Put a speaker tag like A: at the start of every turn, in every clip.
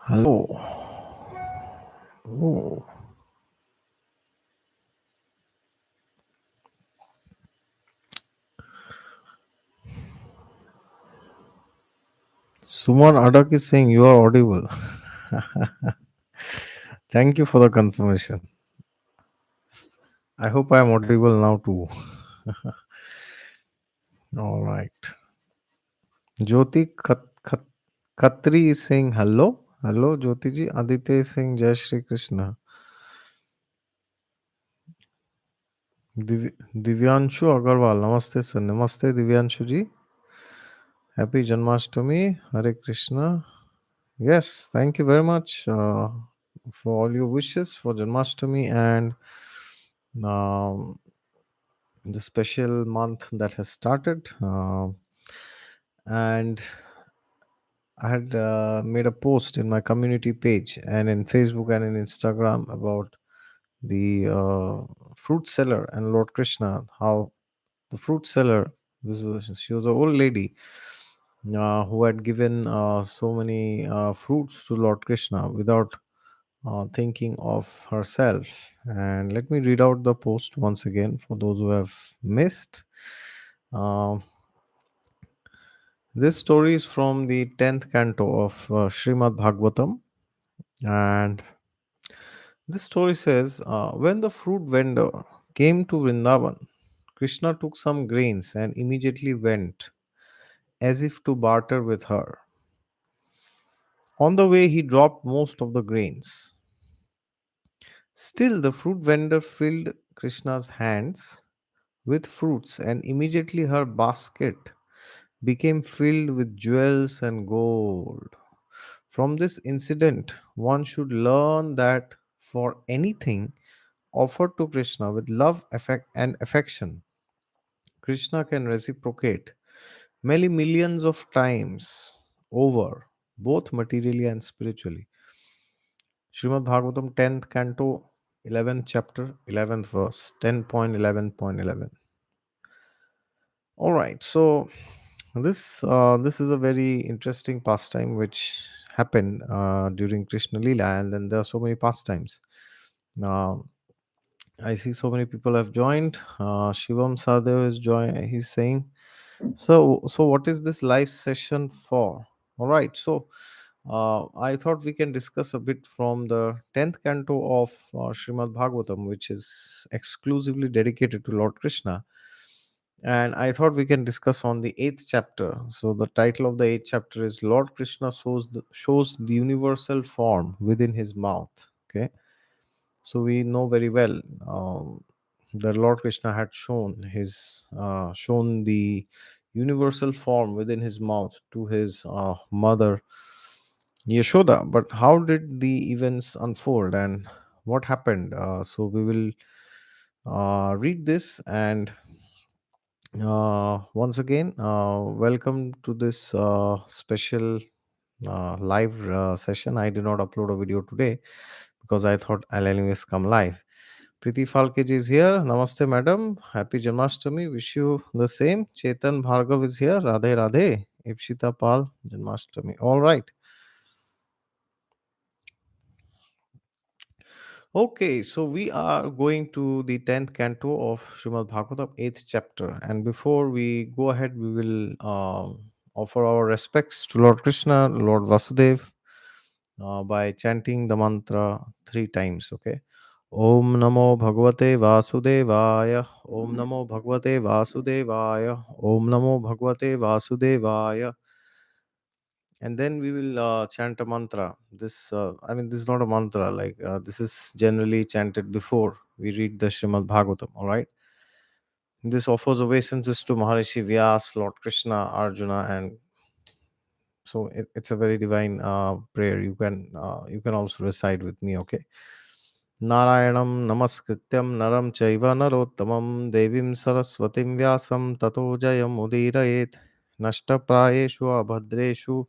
A: Hello. Oh, Suman Adak is saying you are audible. Thank you for the confirmation. I hope I am audible now too. All right. Jyoti Khatri is saying hello. Hello, Jyoti ji. Aditya is saying Jai Shri Krishna. Divyanshu Agarwal. Namaste, sir. Namaste, Divyanshu ji. Happy Janmashtami. Hare Krishna. Yes, thank you very much for all your wishes for Janmashtami and um, the special month that has started. And I had made a post in my community page and in Facebook and in Instagram about the fruit seller and Lord Krishna. How the fruit seller, she was an old lady who had given so many fruits to Lord Krishna without thinking of herself. And let me read out the post once again for those who have missed. Um This story is from the 10th canto of Srimad Bhagavatam. And this story says when the fruit vendor came to Vrindavan, Krishna took some grains and immediately went as if to barter with her. On the way, he dropped most of the grains. Still, the fruit vendor filled Krishna's hands with fruits, and immediately her basket became filled with jewels and gold. From this incident, one should learn that for anything offered to Krishna with love, affect, and affection, Krishna can reciprocate many millions of times over, both materially and spiritually. Srimad Bhagavatam 10th canto, 11th chapter, 11th verse, 10.11.11. All right, so this is a very interesting pastime which happened during Krishna Lila, and then there are so many pastimes. Now I see so many people have joined. Shivam Sadev is join. He's saying so. So what is this live session for? All right, so I thought we can discuss a bit from the 10th canto of Srimad Bhagavatam, which is exclusively dedicated to Lord Krishna. And I thought we can discuss on the eighth chapter. So the title of the eighth chapter is Lord Krishna shows the universal form within his mouth. Okay, so we know very well that Lord Krishna had shown the universal form within his mouth to his mother Yashoda. But how did the events unfold and what happened? So we will read this and once again, welcome to this special live session. I did not upload a video today because I thought I'll anyways come live. Preeti Falkeji is here. Namaste, madam. Happy Janmashtami. Wish you the same. Chetan Bhargav is here. Radhe Radhe. Ipshita Pal, Janmashtami. All right. Okay, so we are going to the 10th canto of Srimad Bhagavatam, 8th chapter. And before we go ahead, we will offer our respects to Lord Krishna, Lord Vasudev, by chanting the mantra three times. Okay. Om Namo Bhagavate Vasudevaya. Om Namo Bhagavate Vasudevaya. Om Namo Bhagavate Vasudevaya. And then we will chant a mantra. This is not a mantra, like this is generally chanted before we read the Srimad Bhagavatam. All right, this offers obeisances to Maharishi Vyas, Lord Krishna, Arjuna, and so it's a very divine prayer. You can also recite with me. Okay. Narayanam namaskrityam naram chaiva narottamam devim saraswatim vyasam tato jayam udirayet nashtaprayeshu abhadreshu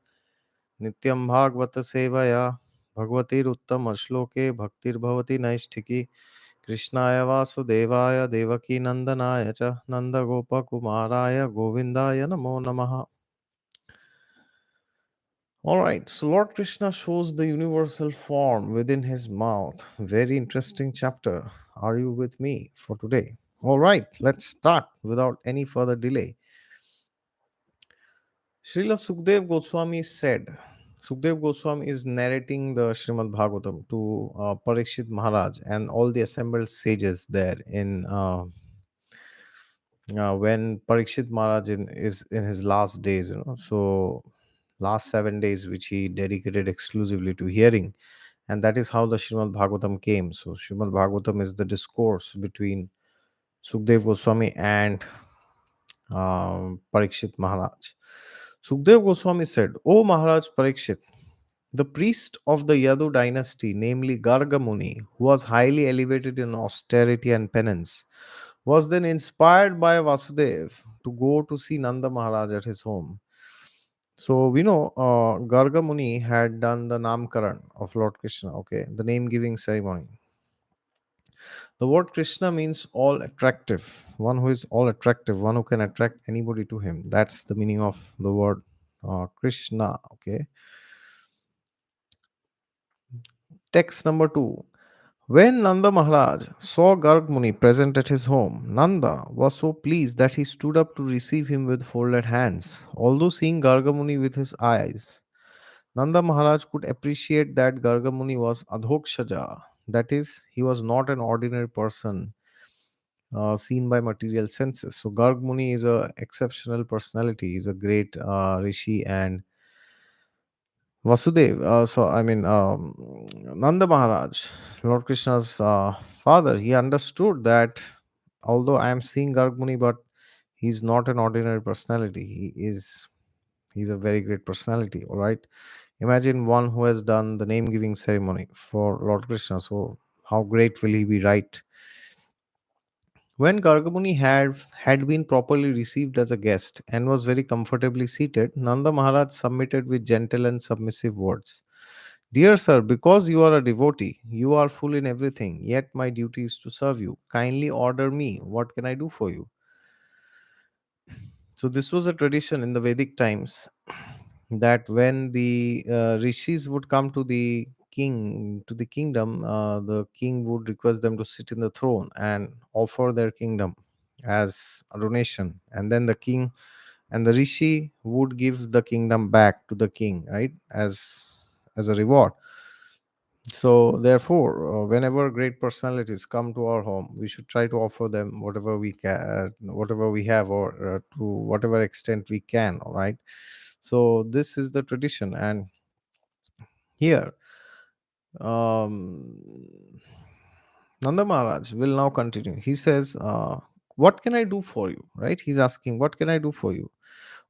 A: नित्यं भागवत सेवया भगवतीरुत्तम श्लोके भक्तिर्भवति नैष्ठिकी कृष्णाय वासुदेवाय देवकी नंदनाय च नंदगोपकुमाराय गोविंदाय नमो नमः. All right, so Lord Krishna shows the universal form within his mouth. Very interesting chapter. Are you with me for today? All right, let's start without any further delay. Srila Sukdev Goswami said, Sukdev Goswami is narrating the Srimad Bhagavatam to Parikshit Maharaj and all the assembled sages there in when Parikshit Maharaj is in his last days, so last 7 days which he dedicated exclusively to hearing, and that is how the Srimad Bhagavatam came. So Srimad Bhagavatam is the discourse between Sukdev Goswami and Parikshit Maharaj. Sukdev Goswami said, "O Maharaj Parikshit, the priest of the Yadu dynasty, namely Garga Muni, who was highly elevated in austerity and penance, was then inspired by Vasudev to go to see Nanda Maharaj at his home. So we know Garga Muni had done the Namkaran of Lord Krishna, okay, the name giving ceremony. The word Krishna means all attractive, one who is all attractive, one who can attract anybody to him. That's the meaning of the word Krishna, okay. Text number 2. When Nanda Maharaj saw Garg Muni present at his home, Nanda was so pleased that he stood up to receive him with folded hands. Although seeing Garga Muni with his eyes, Nanda Maharaj could appreciate that Garga Muni was Adhokshaja, that is, he was not an ordinary person seen by material senses. So Garg Muni is a exceptional personality, is a great rishi, and Vasudev, Nanda Maharaj, Lord Krishna's father, he understood that although I am seeing Garg but he's not an ordinary personality. He's a very great personality. All right. Imagine one who has done the name giving ceremony for Lord Krishna. So how great will he be, right? When Gargamuni had been properly received as a guest and was very comfortably seated, Nanda Maharaj submitted with gentle and submissive words. Dear sir, because you are a devotee, you are full in everything, yet my duty is to serve you. Kindly order me. What can I do for you? So, this was a tradition in the Vedic times that when the rishis would come to the king, to the kingdom, the king would request them to sit in the throne and offer their kingdom as a donation. And then the king and the rishi would give the kingdom back to the king, right? As a reward. So, therefore, whenever great personalities come to our home, we should try to offer them whatever we can, whatever we have, or to whatever extent we can. All right. So, this is the tradition, and here, Nanda Maharaj will now continue. He says, "What can I do for you?" Right? He's asking, "What can I do for you?"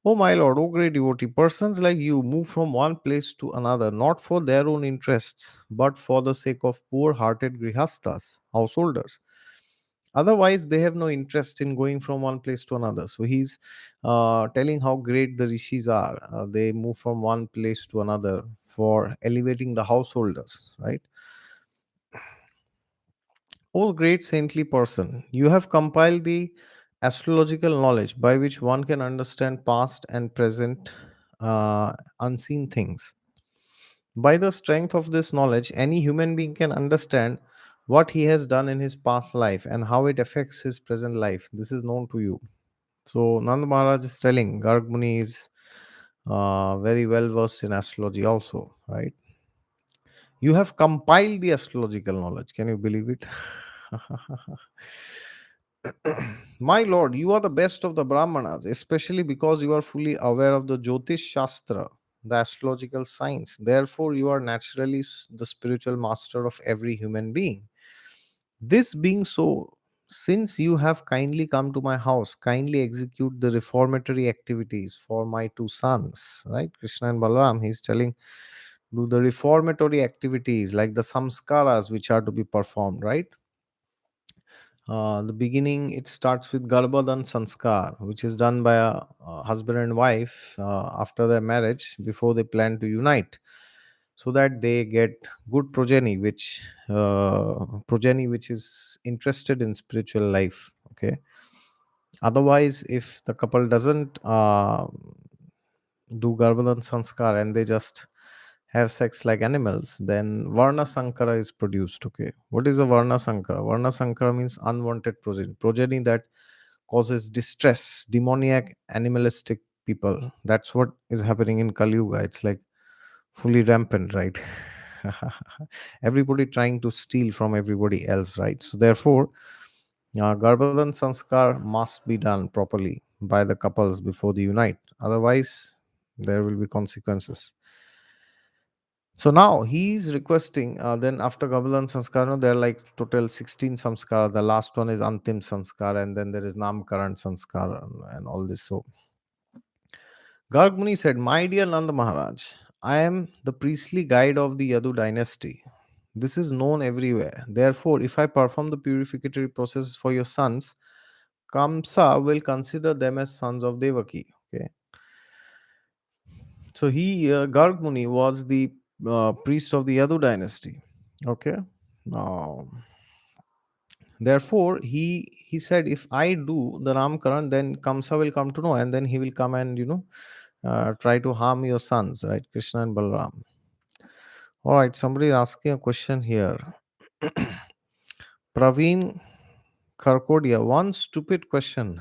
A: Oh, my lord, oh great devotee, persons like you move from one place to another, not for their own interests, but for the sake of poor hearted grihastas, householders. Otherwise, they have no interest in going from one place to another. So he's telling how great the rishis are. They move from one place to another for elevating the householders, right? Oh, great saintly person, you have compiled the astrological knowledge by which one can understand past and present unseen things. By the strength of this knowledge, any human being can understand what he has done in his past life and how it affects his present life. This is known to you. So, Nanda Maharaj is telling Garg Muni is very well versed in astrology, also, right? You have compiled the astrological knowledge. Can you believe it? My lord, you are the best of the Brahmanas, especially because you are fully aware of the Jyotish Shastra, the astrological science. Therefore, you are naturally the spiritual master of every human being. This being so, since you have kindly come to my house, kindly execute the reformatory activities for my two sons, right? Krishna and Balaram, he's telling, do the reformatory activities like the samskaras which are to be performed, right? The beginning, it starts with Garbhadan Sanskar, which is done by a husband and wife after their marriage before they plan to unite, so that they get good progeny which is interested in spiritual life. Okay. Otherwise, if the couple doesn't do Garbhadan Sanskar and they just have sex like animals, then Varna Sankara is produced. Okay. What is a Varna Sankara? Varna Sankara means unwanted progeny that causes distress, demoniac, animalistic people. That's what is happening in Kali Yuga. It's like fully rampant, right? Everybody trying to steal from everybody else, right? So therefore, Garbhadan Sanskar must be done properly by the couples before they unite. Otherwise, there will be consequences. So now he's requesting, then after Gabalan Sanskar, no, there are like total 16 Sanskar. The last one is Antim Sanskar, and then there is Namkaran Sanskar and all this. So Garg Muni said, "My dear Nanda Maharaj, I am the priestly guide of the Yadu dynasty. This is known everywhere. Therefore, if I perform the purificatory process for your sons, Kamsa will consider them as sons of Devaki." Okay. So Garg Muni was the priest of the Yadu dynasty. Okay. Now, therefore, he said, if I do the Namkaran, then Kamsa will come to know, and then he will come and try to harm your sons, right, Krishna and Balram. All right, somebody is asking a question here. Praveen Karkodia, one stupid question.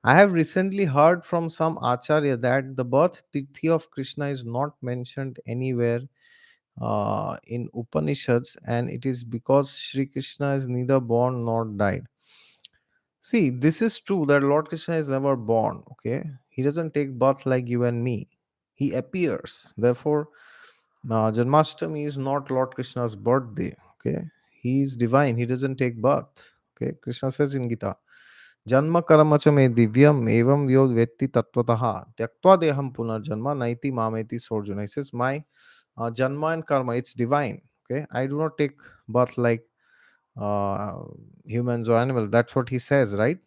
A: I have recently heard from some acharya that the birth tithi of Krishna is not mentioned anywhere in Upanishads, and it is because Sri Krishna is neither born nor died. See, this is true that Lord Krishna is never born, okay? He doesn't take birth like you and me. He appears. Therefore, Janmashtami is not Lord Krishna's birthday, okay? He is divine. He doesn't take birth, okay? Krishna says in Gita, Janma karamacha me divyam evam vyod vetti tattvataha tyaktva deham punarjanma naiti mameti sorjuna. He says, my janma and karma, it's divine, okay? I do not take birth like uh, humans or animals. That's what he says, right?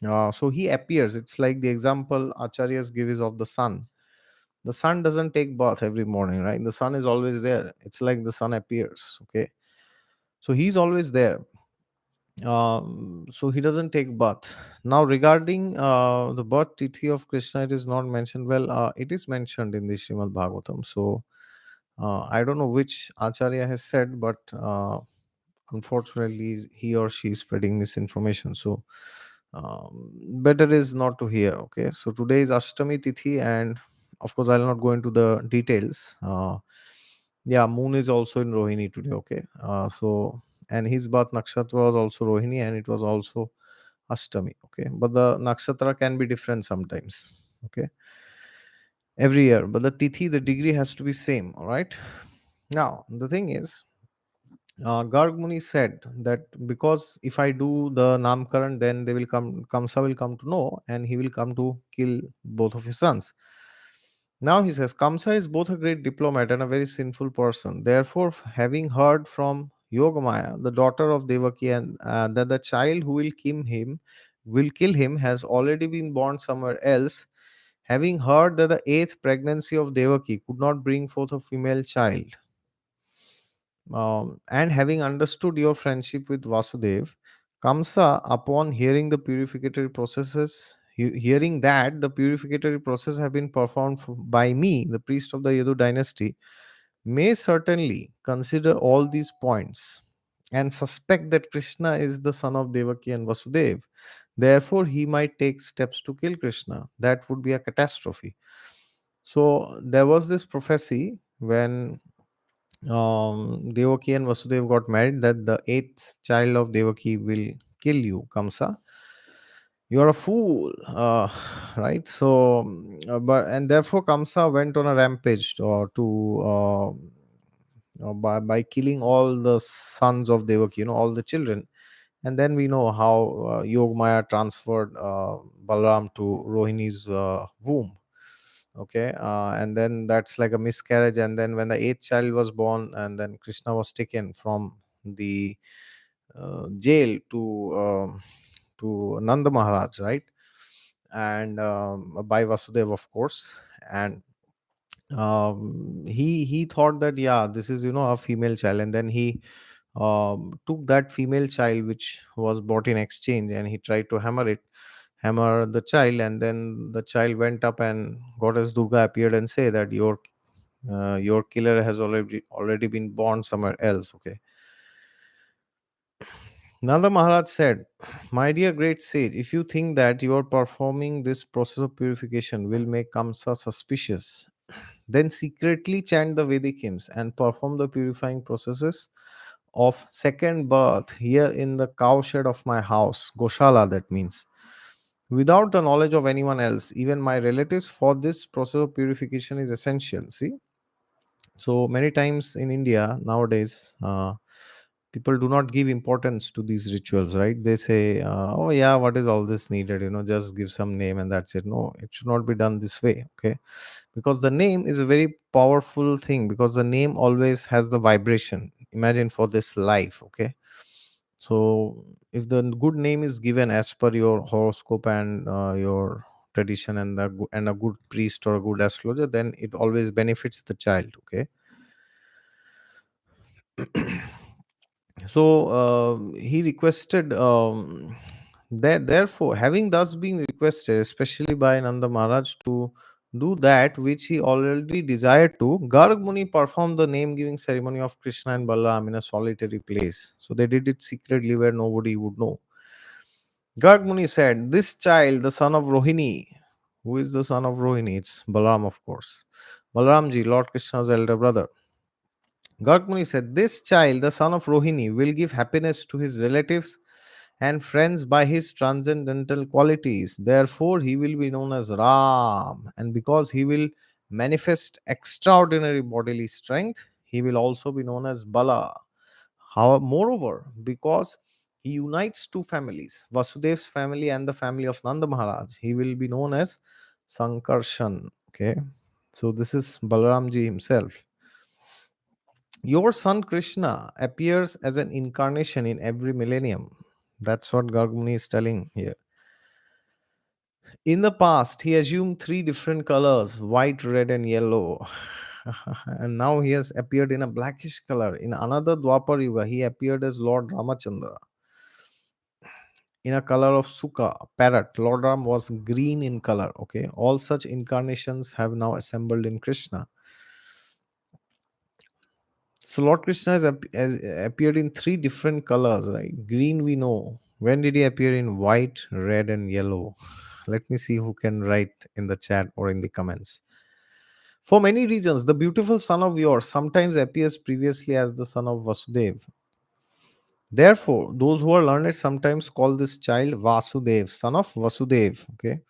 A: So he appears. It's like the example acharyas give is of the sun. The sun doesn't take bath every morning, right? The sun is always there. It's like the sun appears. Okay. So he's always there. So he doesn't take bath. Now regarding the birth tithi of Krishna, it is not mentioned. Well, it is mentioned in the Srimad Bhagavatam. So I don't know which acharya has said, but unfortunately he or she is spreading misinformation. So better is not to hear. Okay, so today is Ashtami Tithi, and of course I'll not go into the details. Yeah, moon is also in Rohini today. Okay, so and his birth nakshatra was also Rohini, and it was also Ashtami. Okay, but the nakshatra can be different sometimes. Okay, every year, but the tithi, the degree has to be same. All right. Now the thing is, Garg Muni said that because if I do the Namkaran, then they will come, Kamsa will come to know, and he will come to kill both of his sons. Now he says, Kamsa is both a great diplomat and a very sinful person. Therefore, having heard from Yogamaya, the daughter of Devaki, and that the child who will kill him has already been born somewhere else, having heard that the eighth pregnancy of Devaki could not bring forth a female child, and having understood your friendship with Vasudev, Kamsa, upon hearing the purificatory processes, hearing that the purificatory process have been performed by me, the priest of the Yadu dynasty, may certainly consider all these points and suspect that Krishna is the son of Devaki and Vasudev. Therefore, he might take steps to kill Krishna. That would be a catastrophe. So, there was this prophecy when Devaki and Vasudev got married that the eighth child of Devaki will kill you, Kamsa. You are a fool, right? So, but and therefore Kamsa went on a rampage by killing all the sons of Devaki, all the children. And then we know how Yogamaya transferred Balram to Rohini's womb. Okay, and then that's like a miscarriage. And then when the eighth child was born, and then Krishna was taken from the jail to Nanda Maharaj, right? And by Vasudev, of course. And he thought that, yeah, this is a female child, and then he took that female child which was bought in exchange, and he tried to hammer it, hammer the child, and then the child went up and goddess Durga appeared and say that your killer has already been born somewhere else. Okay. Nanda Maharaj said, "My dear great sage, if you think that you are performing this process of purification will make Kamsa suspicious, then secretly chant the Vedic hymns and perform the purifying processes of second birth here in the cowshed of my house, Goshala, that means, without the knowledge of anyone else, even my relatives, for this process of purification is essential." See, so many times in India nowadays, people do not give importance to these rituals, right? They say, oh yeah, what is all this needed, just give some name and that's it. No, it should not be done this way. Okay, because the name is a very powerful thing, because the name always has the vibration, imagine, for this life. Okay, so if the good name is given as per your horoscope and your tradition, and and a good priest or a good astrologer, then it always benefits the child. Okay. So he requested that, therefore, having thus been requested especially by Nanda Maharaj to do that which he already desired to, Garg Muni performed the name giving ceremony of Krishna and Balaram in a solitary place. So they did it secretly where nobody would know. Garg Muni said, "This child, the son of Rohini," who is the son of Rohini? It's Balaram, of course. Balaramji, Lord Krishna's elder brother. Garg Muni said, "This child, the son of Rohini, will give happiness to his relatives and friends by his transcendental qualities. Therefore, he will be known as Ram. And because he will manifest extraordinary bodily strength, he will also be known as Bala. Moreover, because he unites two families, Vasudev's family and the family of Nanda Maharaj, he will be known as Sankarshan." Okay. So this is Balaramji himself. Your son Krishna appears as an incarnation in every millennium. That's what Gargmuni is telling here. In the past, he assumed three different colors: white, red, and yellow. And now he has appeared in a blackish color. In another Dwapar Yuga, he appeared as Lord Ramachandra in a color of Sukha, parrot. Lord Ram was green in color. Okay, all such incarnations have now assembled in Krishna. So Lord Krishna has appeared in three different colors, right? Green, we know. When did he appear in white, red, and yellow? Let me see who can write in the chat or in the comments. For many reasons, the beautiful son of yours sometimes appears previously as the son of Vasudev. Therefore, those who are learned sometimes call this child Vasudev, son of Vasudev. Okay.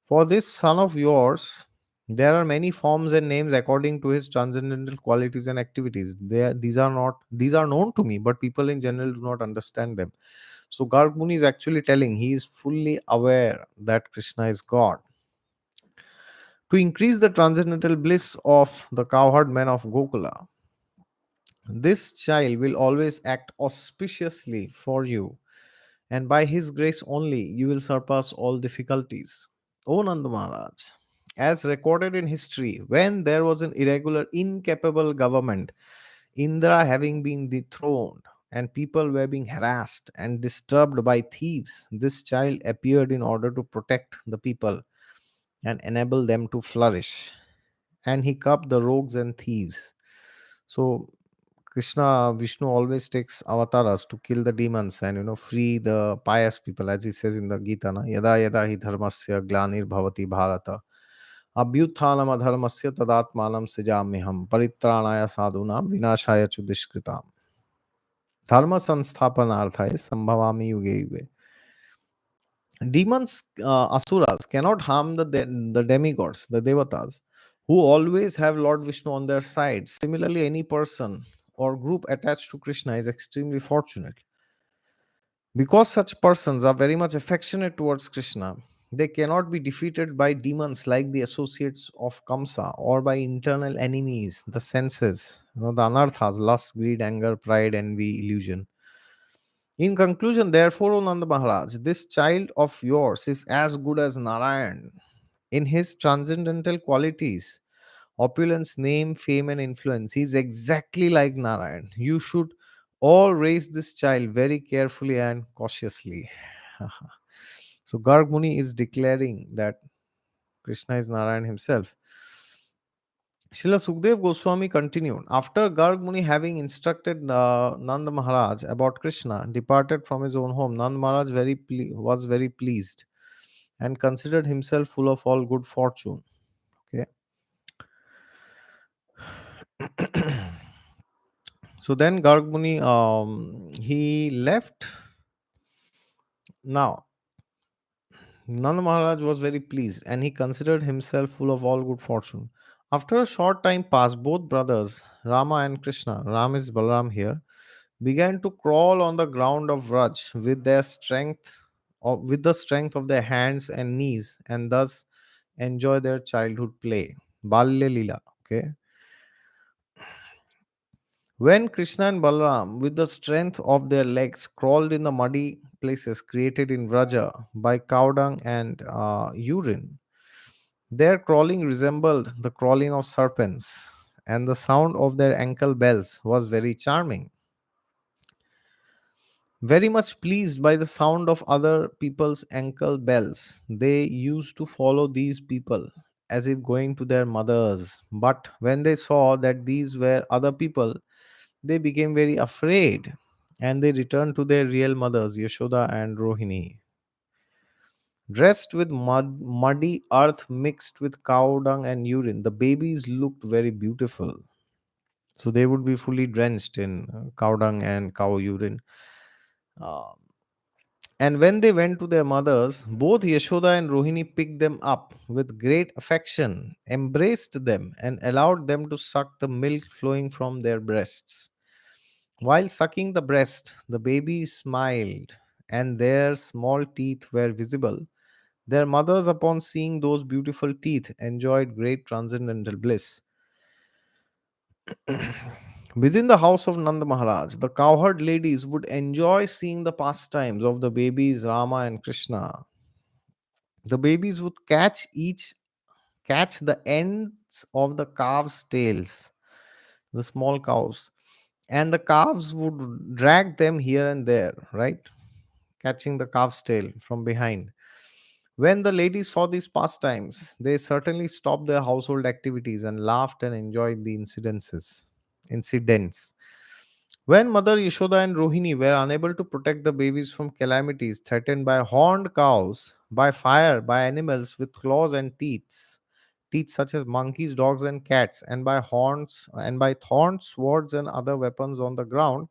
A: For this son of yours, there are many forms and names according to his transcendental qualities and activities. These are known to me, but people in general do not understand them. So Garg Muni is actually telling he is fully aware that Krishna is God. To increase the transcendental bliss of the cowherd men of Gokula, this child will always act auspiciously for you, and by his grace only you will surpass all difficulties. O Nanda Maharaj, as recorded in history, when there was an irregular, incapable government, Indra having been dethroned, and people were being harassed and disturbed by thieves, this child appeared in order to protect the people and enable them to flourish. And he curbed the rogues and thieves. So Krishna, Vishnu always takes avatars to kill the demons and free the pious people, as he says in the Gita. Na? Yada yada hi dharmasya glanir bhavati bharata abhyuthanam adharmasya tadatmanam sijamiham paritranaya sadhunam vinashaya chudishkritam dharma sansthapanarthaya sambhavami yuge yuge. Demons, asuras, cannot harm the demigods, the devatas, who always have Lord Vishnu on their side. Similarly, any person or group attached to Krishna is extremely fortunate. Because such persons are very much affectionate towards Krishna, they cannot be defeated by demons like the associates of Kamsa, or by internal enemies, the senses, the anarthas: lust, greed, anger, pride, envy, illusion. In conclusion, therefore, O Nanda Maharaj, this child of yours is as good as Narayan in his transcendental qualities, opulence, name, fame, and influence. He is exactly like Narayan. You should all raise this child very carefully and cautiously. So Garg Muni is declaring that Krishna is Narayan himself. Srila Sukdev Goswami continued. After Garg Muni having instructed Nanda Maharaj about Krishna, departed from his own home, Nanda Maharaj was very pleased and considered himself full of all good fortune. Okay. So then Garg Muni, he left. Now, Nanda Maharaj was very pleased and he considered himself full of all good fortune. After a short time passed, both brothers, Rama and Krishna, Ram is Balaram here, began to crawl on the ground of Vraj with the strength of their hands and knees, and thus enjoy their childhood play. Balya Lila. Okay. When Krishna and Balaram, with the strength of their legs, crawled in the muddy places created in Vraja by cow dung and urine, their crawling resembled the crawling of serpents, and the sound of their ankle bells was very charming. Very much pleased by the sound of other people's ankle bells, they used to follow these people as if going to their mothers. But when they saw that these were other people, they became very afraid and they returned to their real mothers, Yashoda and Rohini. Dressed with muddy earth mixed with cow dung and urine, the babies looked very beautiful. So they would be fully drenched in cow dung and cow urine. Uh, and when they went to their mothers, both Yashoda and Rohini picked them up with great affection, embraced them, and allowed them to suck the milk flowing from their breasts. While sucking the breast, the babies smiled, and their small teeth were visible. Their mothers, upon seeing those beautiful teeth, enjoyed great transcendental bliss. Within the house of Nanda Maharaj, the cowherd ladies would enjoy seeing the pastimes of the babies Rama and Krishna. The babies would catch the ends of the calves' tails, the small cows, and the calves would drag them here and there, right? Catching the calf's tail from behind. When the ladies saw these pastimes, they certainly stopped their household activities and laughed and enjoyed the incidents. When Mother Yashoda and Rohini were unable to protect the babies from calamities threatened by horned cows, by fire, by animals with claws and teeth such as monkeys, dogs, and cats, and by horns and by thorns, swords, and other weapons on the ground,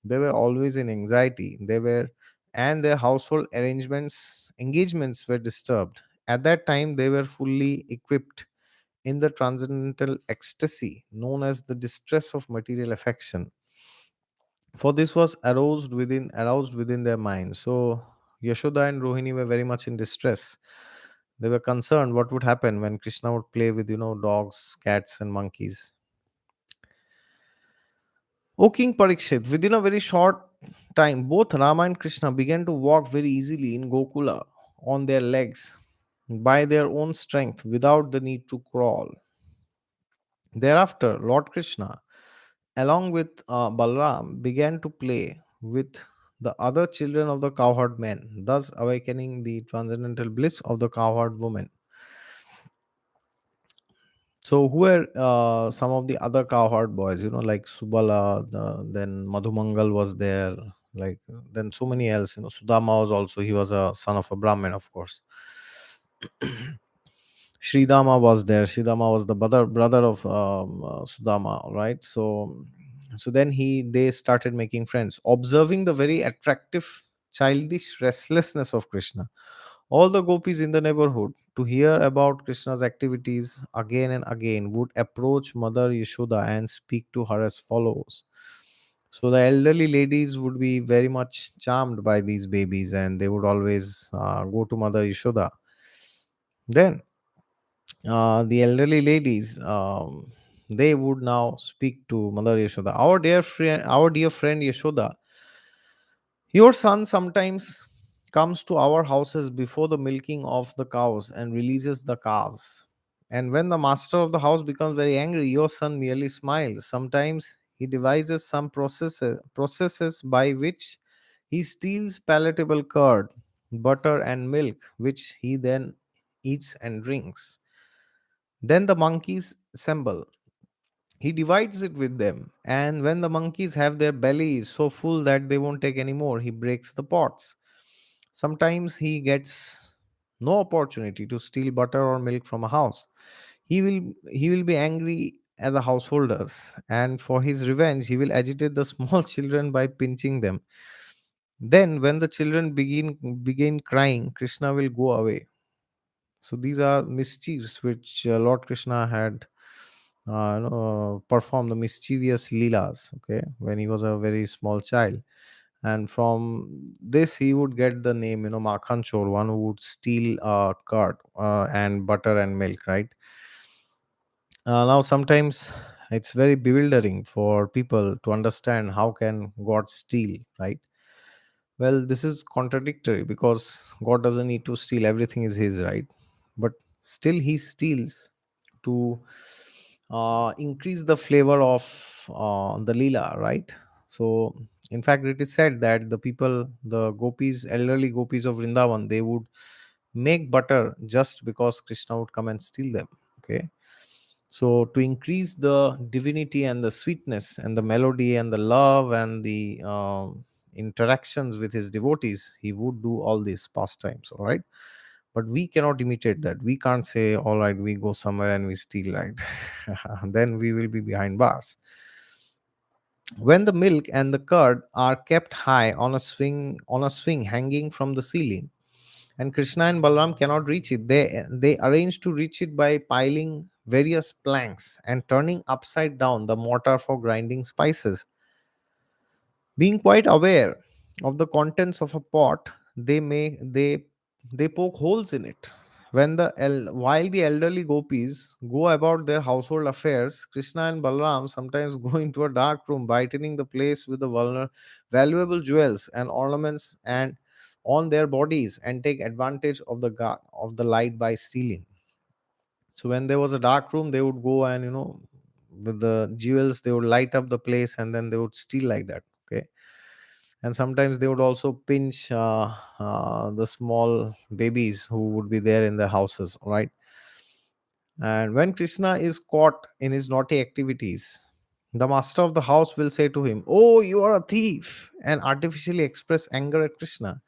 A: they were always in anxiety. And their household engagements were disturbed. At that time, they were fully equipped in the transcendental ecstasy known as the distress of material affection. For this was aroused within their minds. So Yashoda and Rohini were very much in distress. They were concerned what would happen when Krishna would play with dogs, cats, and monkeys. O King Parikshit, within a very short time, both Rama and Krishna began to walk very easily in Gokula on their legs by their own strength without the need to crawl. Thereafter, Lord Krishna, along with Balram, began to play with the other children of the cowherd men, thus awakening the transcendental bliss of the cowherd woman. So, who were some of the other cowherd boys? Like Subala, then Madhumangal was there. Like then so many else. Sudama was also. He was a son of a Brahmin, of course. Sridama was there. Sridama was the brother of Sudama, right? So then they started making friends, observing the very attractive childish restlessness of Krishna. All the gopis in the neighborhood, to hear about Krishna's activities again and again, would approach Mother Yashoda and speak to her as follows. So the elderly ladies would be very much charmed by these babies, and they would always go to Mother Yashoda. Then the elderly ladies, they would now speak to Mother Yashoda. Our dear friend Yashoda, your son sometimes comes to our houses before the milking of the cows and releases the calves. And when the master of the house becomes very angry, your son merely smiles. Sometimes he devises some processes by which he steals palatable curd. butter, and milk, which he then eats and drinks. Then the monkeys assemble. He divides it with them, and when the monkeys have their bellies so full that they won't take any more, he breaks the pots. Sometimes he gets no opportunity to steal butter or milk from a house. He will be angry at the householders, and for his revenge, he will agitate the small children by pinching them. Then, when the children begin crying, Krishna will go away. So these are mischiefs which Lord Krishna had performed, the mischievous leelas. Okay, when he was a very small child, and from this he would get the name, Makhan Chor, one who would steal curd and butter and milk, right? Now sometimes it's very bewildering for people to understand how can God steal, right? Well, this is contradictory because God doesn't need to steal, everything is his, right? But still he steals to increase the flavor of the lila, right? So in fact it is said that the people, the gopis, elderly gopis of Vrindavan, they would make butter just because Krishna would come and steal them. Okay, so to increase the divinity and the sweetness and the melody and the love and the interactions with his devotees, he would do all these pastimes. All right, but we cannot imitate that. We can't say, all right, we go somewhere and we steal, right? Then we will be behind bars. When the milk and the curd are kept high on a swing hanging from the ceiling, and Krishna and Balaram cannot reach it, they arrange to reach it by piling various planks and turning upside down the mortar for grinding spices. Being quite aware of the contents of a pot, they poke holes in it. While the elderly gopis go about their household affairs, Krishna and Balaram sometimes go into a dark room, brightening the place with the valuable jewels and ornaments and on their bodies, and take advantage of the light by stealing. So when there was a dark room, they would go and, with the jewels, they would light up the place and then they would steal like that. Okay, and sometimes they would also pinch the small babies who would be there in their houses, right? And when Krishna is caught in his naughty activities, the master of the house will say to him, "Oh, you are a thief," and artificially express anger at Krishna.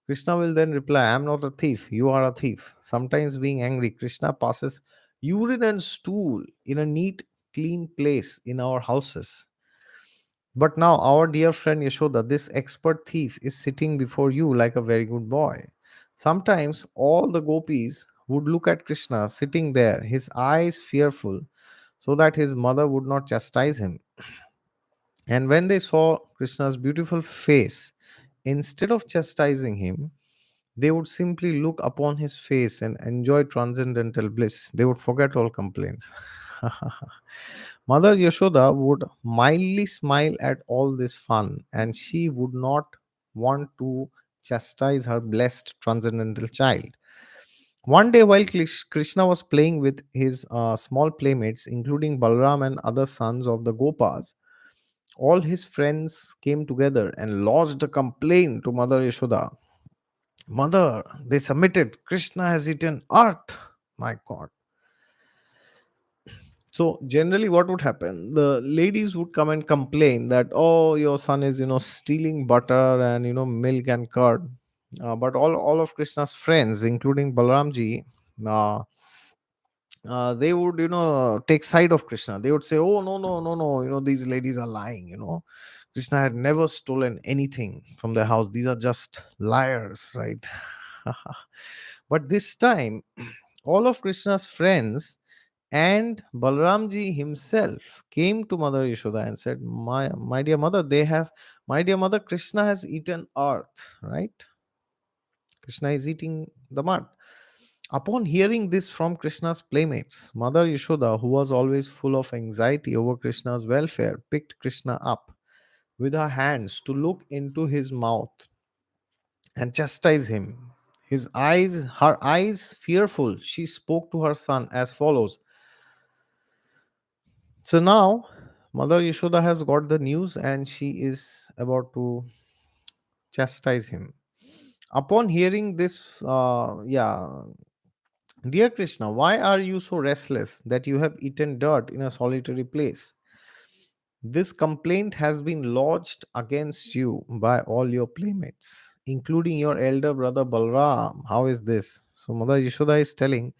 A: Krishna will then reply, "I am not a thief, you are a thief." Sometimes, being angry, Krishna passes urine and stool in a neat, clean place in our houses. But now, our dear friend Yashoda, this expert thief, is sitting before you like a very good boy. Sometimes all the gopis would look at Krishna sitting there, his eyes fearful, so that his mother would not chastise him. And when they saw Krishna's beautiful face, instead of chastising him, they would simply look upon his face and enjoy transcendental bliss. They would forget all complaints. Mother Yashoda would mildly smile at all this fun, and she would not want to chastise her blessed transcendental child. One day, while Krishna was playing with his small playmates, including Balram and other sons of the Gopas, all his friends came together and lodged a complaint to Mother Yashoda. "Mother," they submitted, "Krishna has eaten earth." My God. So generally what would happen? The ladies would come and complain that, "Oh, your son is, stealing butter and, milk and curd." But all of Krishna's friends, including Balaramji, uh, they would, take side of Krishna. They would say, "Oh, no, no, no, no, these ladies are lying, Krishna had never stolen anything from their house. These are just liars, right?" But this time, all of Krishna's friends and Balramji himself came to Mother Yashoda and said, My dear mother, my dear mother, Krishna has eaten earth, right? Krishna is eating the mud." Upon hearing this from Krishna's playmates, Mother Yashoda, who was always full of anxiety over Krishna's welfare, picked Krishna up with her hands to look into his mouth and chastise him. Her eyes fearful, she spoke to her son as follows. So now, Mother Yashoda has got the news and she is about to chastise him. Upon hearing this, dear Krishna, why are you so restless that you have eaten dirt in a solitary place? This complaint has been lodged against you by all your playmates, including your elder brother Balram. How is this? So, Mother Yashoda is telling,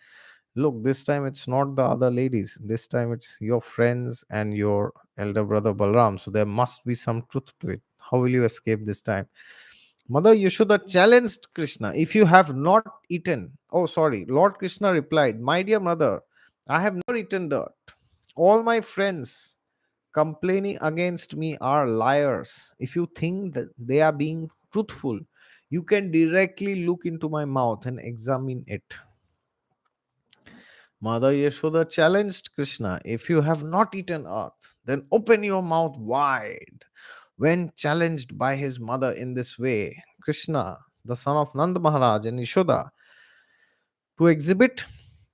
A: look, this time it's not the other ladies, this time it's your friends and your elder brother Balram. So, there must be some truth to it. How will you escape this time? Mother Yashoda challenged Krishna, if you have not eaten, oh, sorry, Lord Krishna replied, my dear mother, I have never eaten dirt. All my friends complaining against me are liars. If you think that they are being truthful, you can directly look into my mouth and examine it. Mother Yashoda challenged Krishna, if you have not eaten earth, then open your mouth wide. When challenged by his mother in this way, Krishna, the son of Nanda Maharaj and Yashoda, to exhibit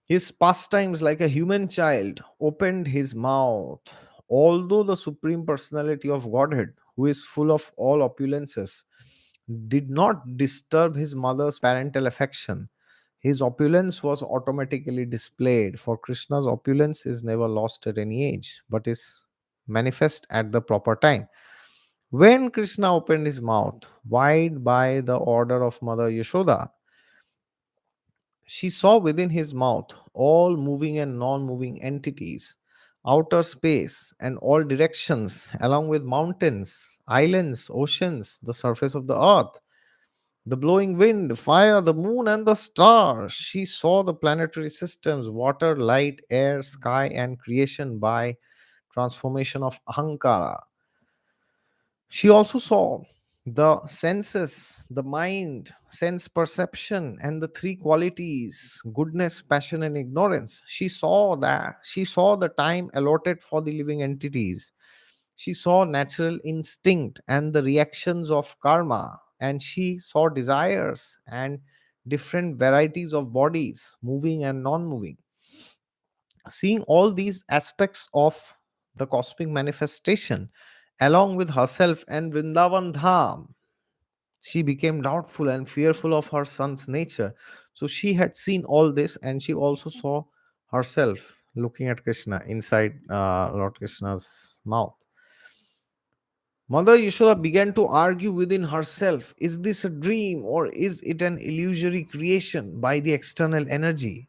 A: his pastimes like a human child, opened his mouth. Although the Supreme Personality of Godhead, who is full of all opulences, did not disturb his mother's parental affection, his opulence was automatically displayed. For Krishna's opulence is never lost at any age, but is manifest at the proper time. When Krishna opened his mouth wide by the order of Mother Yashoda, she saw within his mouth all moving and non moving entities, outer space, and all directions, along with mountains, islands, oceans, the surface of the earth, the blowing wind, fire, the moon, and the stars. She saw the planetary systems, water, light, air, sky, and creation by transformation of Ahankara. She also saw the senses, the mind, sense perception, and the three qualities goodness, passion, and ignorance. She saw the time allotted for the living entities. She saw natural instinct and the reactions of karma, and she saw desires and different varieties of bodies, moving and non moving. Seeing all these aspects of the cosmic manifestation along with herself and Vrindavan Dham, she became doubtful and fearful of her son's nature. So she had seen all this and she also saw herself looking at Krishna inside Lord Krishna's mouth. Mother Yashoda began to argue within herself, is this a dream or is it an illusory creation by the external energy?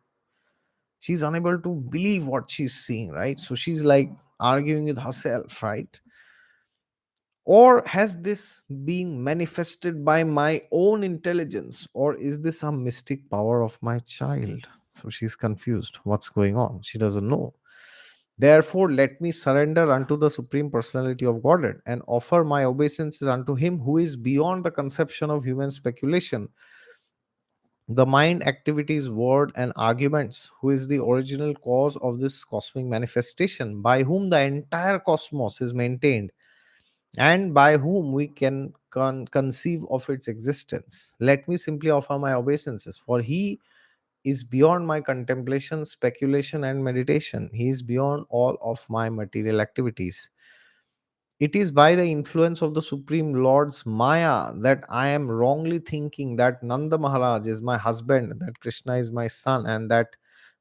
A: She's unable to believe what she's seeing, right? So she's like arguing with herself, right? Or has this been manifested by my own intelligence, or is this some mystic power of my child? So she's confused. What's going on? She doesn't know. Therefore, let me surrender unto the Supreme Personality of Godhead and offer my obeisances unto Him who is beyond the conception of human speculation, the mind, activities, word, and arguments, who is the original cause of this cosmic manifestation, by whom the entire cosmos is maintained, and by whom we can conceive of its existence. Let me simply offer my obeisances, for He is beyond my contemplation, speculation, and meditation. He is beyond all of my material activities. It is by the influence of the Supreme Lord's Maya that I am wrongly thinking that Nanda Maharaj is my husband, that Krishna is my son, and that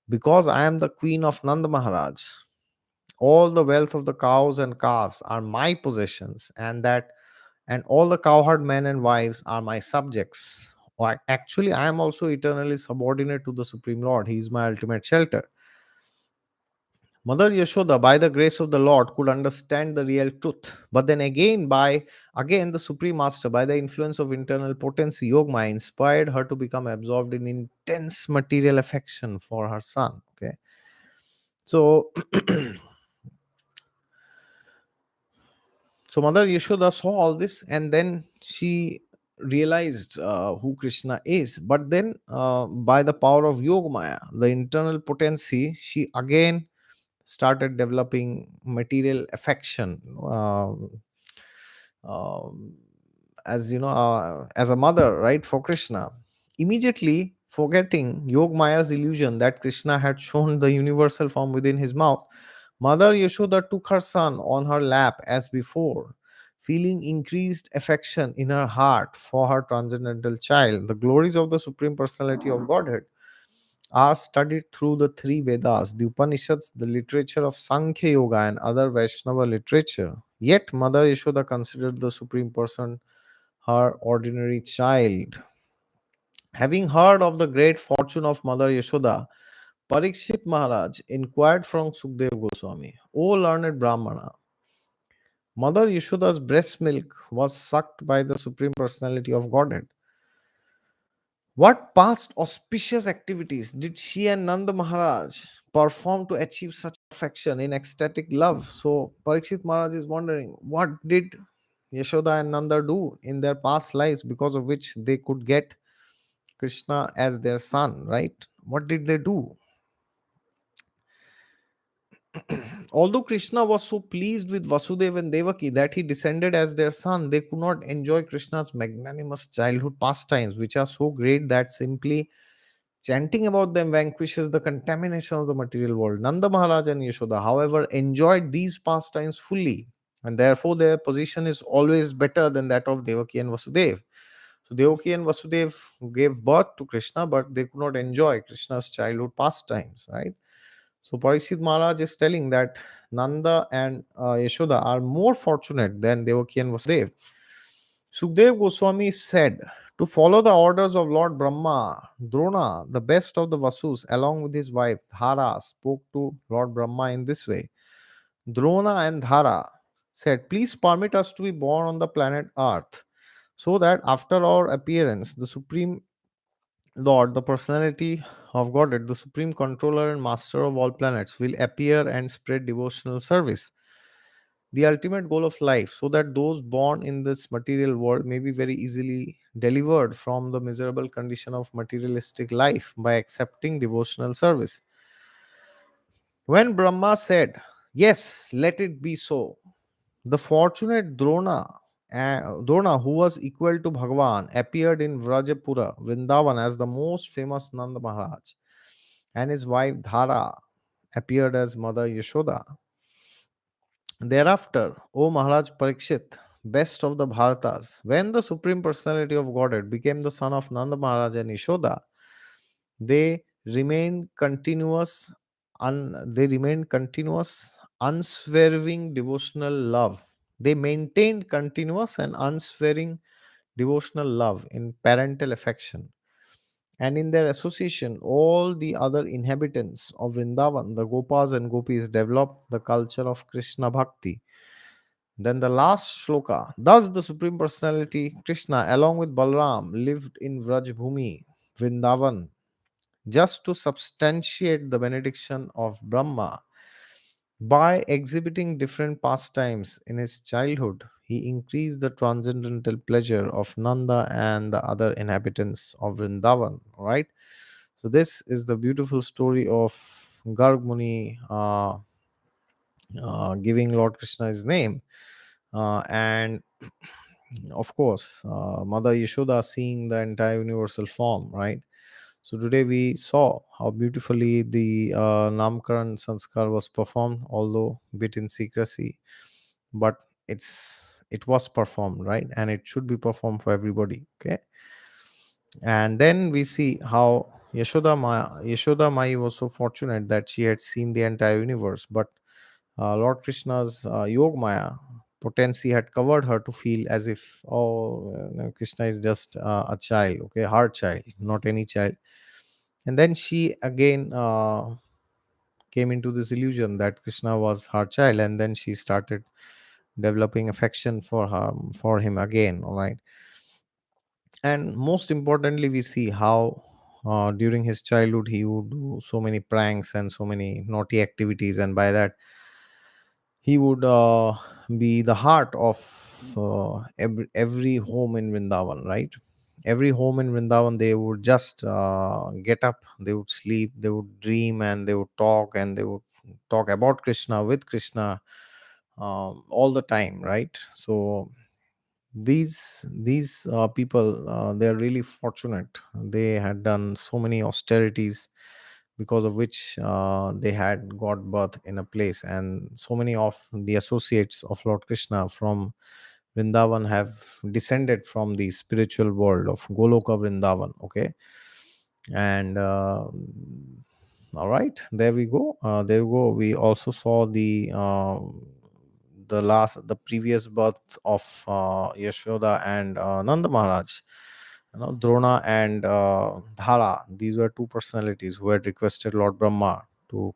A: because I am the queen of Nanda Maharaj, all the wealth of the cows and calves are my possessions, and all the cowherd men and wives are my subjects. Actually, I am also eternally subordinate to the Supreme Lord. He is my ultimate shelter. Mother Yashoda, by the grace of the Lord, could understand the real truth. But then again, the Supreme Master, by the influence of internal potency, Yogmaya, inspired her to become absorbed in intense material affection for her son. Okay. So, so Mother Yashoda saw all this and then she realized who Krishna is. But then, by the power of Yogmaya, the internal potency, she again started developing material affection, um, as you know, as a mother, right, for Krishna. Immediately forgetting Yogmaya's illusion that Krishna had shown the universal form within his mouth, Mother Yashoda took her son on her lap as before, feeling increased affection in her heart for her transcendental child. The glories of the Supreme Personality of Godhead are studied through the three Vedas, the Upanishads, the literature of Sankhya Yoga, and other Vaishnava literature. Yet, Mother Yashoda considered the Supreme Person her ordinary child. Having heard of the great fortune of Mother Yashoda, Parikshit Maharaj inquired from Sukdev Goswami, O learned Brahmana, Mother Yashoda's breast milk was sucked by the Supreme Personality of Godhead. What past auspicious activities did she and Nanda Maharaj perform to achieve such perfection in ecstatic love? So Parikshit Maharaj is wondering, what did Yashoda and Nanda do in their past lives because of which they could get Krishna as their son, right? What did they do? Although Krishna was so pleased with Vasudeva and Devaki that he descended as their son, they could not enjoy Krishna's magnanimous childhood pastimes, which are so great that simply chanting about them vanquishes the contamination of the material world. Nanda Maharaj and Yashoda, however, enjoyed these pastimes fully, and therefore their position is always better than that of Devaki and Vasudeva. So Devaki and Vasudeva gave birth to Krishna, but they could not enjoy Krishna's childhood pastimes, right? So Parikshit Maharaj is telling that Nanda and Yashoda are more fortunate than Devaki and Vasudeva. Sukdev Goswami said, to follow the orders of Lord Brahma, Drona, the best of the Vasus, along with his wife Dhara, spoke to Lord Brahma in this way. Drona and Dhara said, please permit us to be born on the planet Earth, so that after our appearance, the Supreme Lord, the personality of Godhead, the supreme controller and master of all planets, will appear and spread devotional service, the ultimate goal of life, so that those born in this material world may be very easily delivered from the miserable condition of materialistic life by accepting devotional service. When Brahma said, yes, let it be so, the fortunate Drona, who was equal to Bhagavan, appeared in Vrajapura, Vrindavan, as the most famous Nanda Maharaj, and his wife Dhara appeared as Mother Yashoda. Thereafter, O Maharaj Parikshit, best of the Bharatas, when the Supreme Personality of Godhead became the son of Nanda Maharaj and Yashoda, they remained continuous, unswerving devotional love. They maintained continuous and unswerving devotional love in parental affection. And in their association, all the other inhabitants of Vrindavan, the Gopas and Gopis, developed the culture of Krishna Bhakti. Then the last shloka. Thus, the Supreme Personality, Krishna, along with Balram, lived in Vrajbhumi, Vrindavan, just to substantiate the benediction of Brahma. By exhibiting different pastimes in his childhood, he increased the transcendental pleasure of Nanda and the other inhabitants of Vrindavan. Right? So, this is the beautiful story of Garg Muni giving Lord Krishna his name. And of course, Mother Yashoda seeing the entire universal form, right? So today we saw how beautifully the Namkaran Sanskar was performed, although bit in secrecy, but it was performed, right? And it should be performed for everybody. Okay. And then we see how Yashoda Mai was so fortunate that she had seen the entire universe, but Lord Krishna's Yog Maya potency had covered her to feel as if, oh, Krishna is just a child, okay, her child, not any child. And then she again came into this illusion that Krishna was her child, and then she started developing affection for him again. All right, and most importantly, we see how during his childhood he would do so many pranks and so many naughty activities, and by that he would be the heart of every home in Vrindavan, right? Every home in Vrindavan, they would just get up, they would sleep, they would dream, and they would talk, and they would talk about Krishna with Krishna all the time, right? So these people, they are really fortunate. They had done so many austerities because of which they had got birth in a place, and so many of the associates of Lord Krishna from Vrindavan have descended from the spiritual world of Goloka Vrindavan. Okay, and all right, there we go. There we go. We also saw the previous birth of Yashoda and Nanda Maharaj. Drona and Dhara. These were two personalities who had requested Lord Brahma to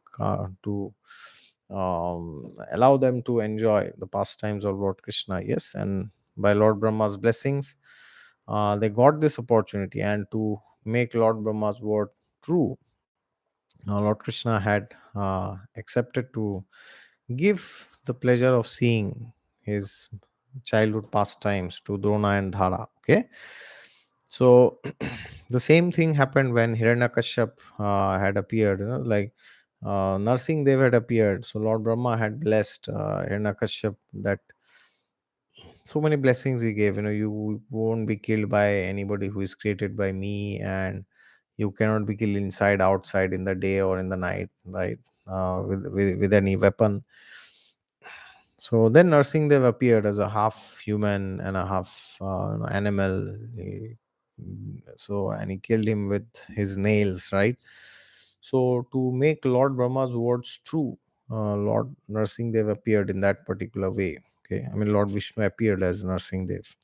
A: allow them to enjoy the pastimes of Lord Krishna. Yes, and by Lord Brahma's blessings, they got this opportunity, and to make Lord Brahma's word true, Lord Krishna had accepted to give the pleasure of seeing his childhood pastimes to Drona and Dhara. Okay, so the same thing happened when Hiranyakashyap had appeared. Nursing Dev had appeared. So Lord Brahma had blessed Hiranyakashyap that so many blessings he gave. You won't be killed by anybody who is created by me, and you cannot be killed inside, outside, in the day or in the night, right? With any weapon. So then Narsinghdev appeared as a half human and a half animal. And he killed him with his nails, right? So to make Lord Brahma's words true, Lord Narsingdev appeared in that particular way. Okay, I mean Lord Vishnu appeared as Narsingdev.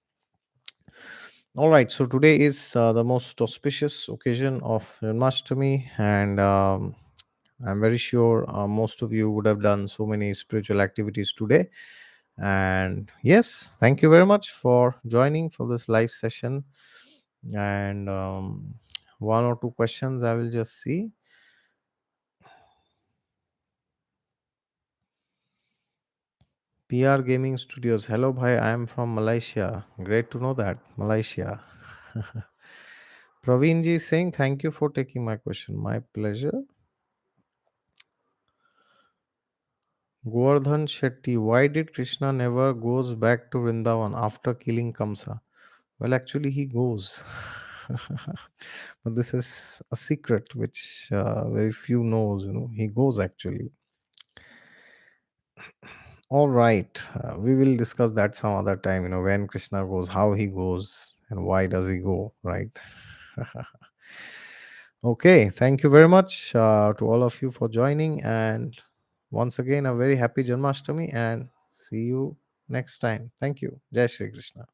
A: All right, so today is the most auspicious occasion of Janmashtami, and I'm very sure most of you would have done so many spiritual activities today. And yes, thank you very much for joining for this live session. And one or two questions I will just see. PR Gaming Studios. Hello, bhai. I am from Malaysia. Great to know that. Malaysia. Praveen ji is saying thank you for taking my question. My pleasure. Govardhan Shetty, why did Krishna never goes back to Vrindavan after killing Kamsa? Well, actually, he goes. But this is a secret which very few knows. He goes actually. All right, we will discuss that some other time. When Krishna goes, how he goes, and why does he go, right? Okay, thank you very much to all of you for joining, and once again, a very happy Janmashtami, and see you next time. Thank you. Jai Shri Krishna.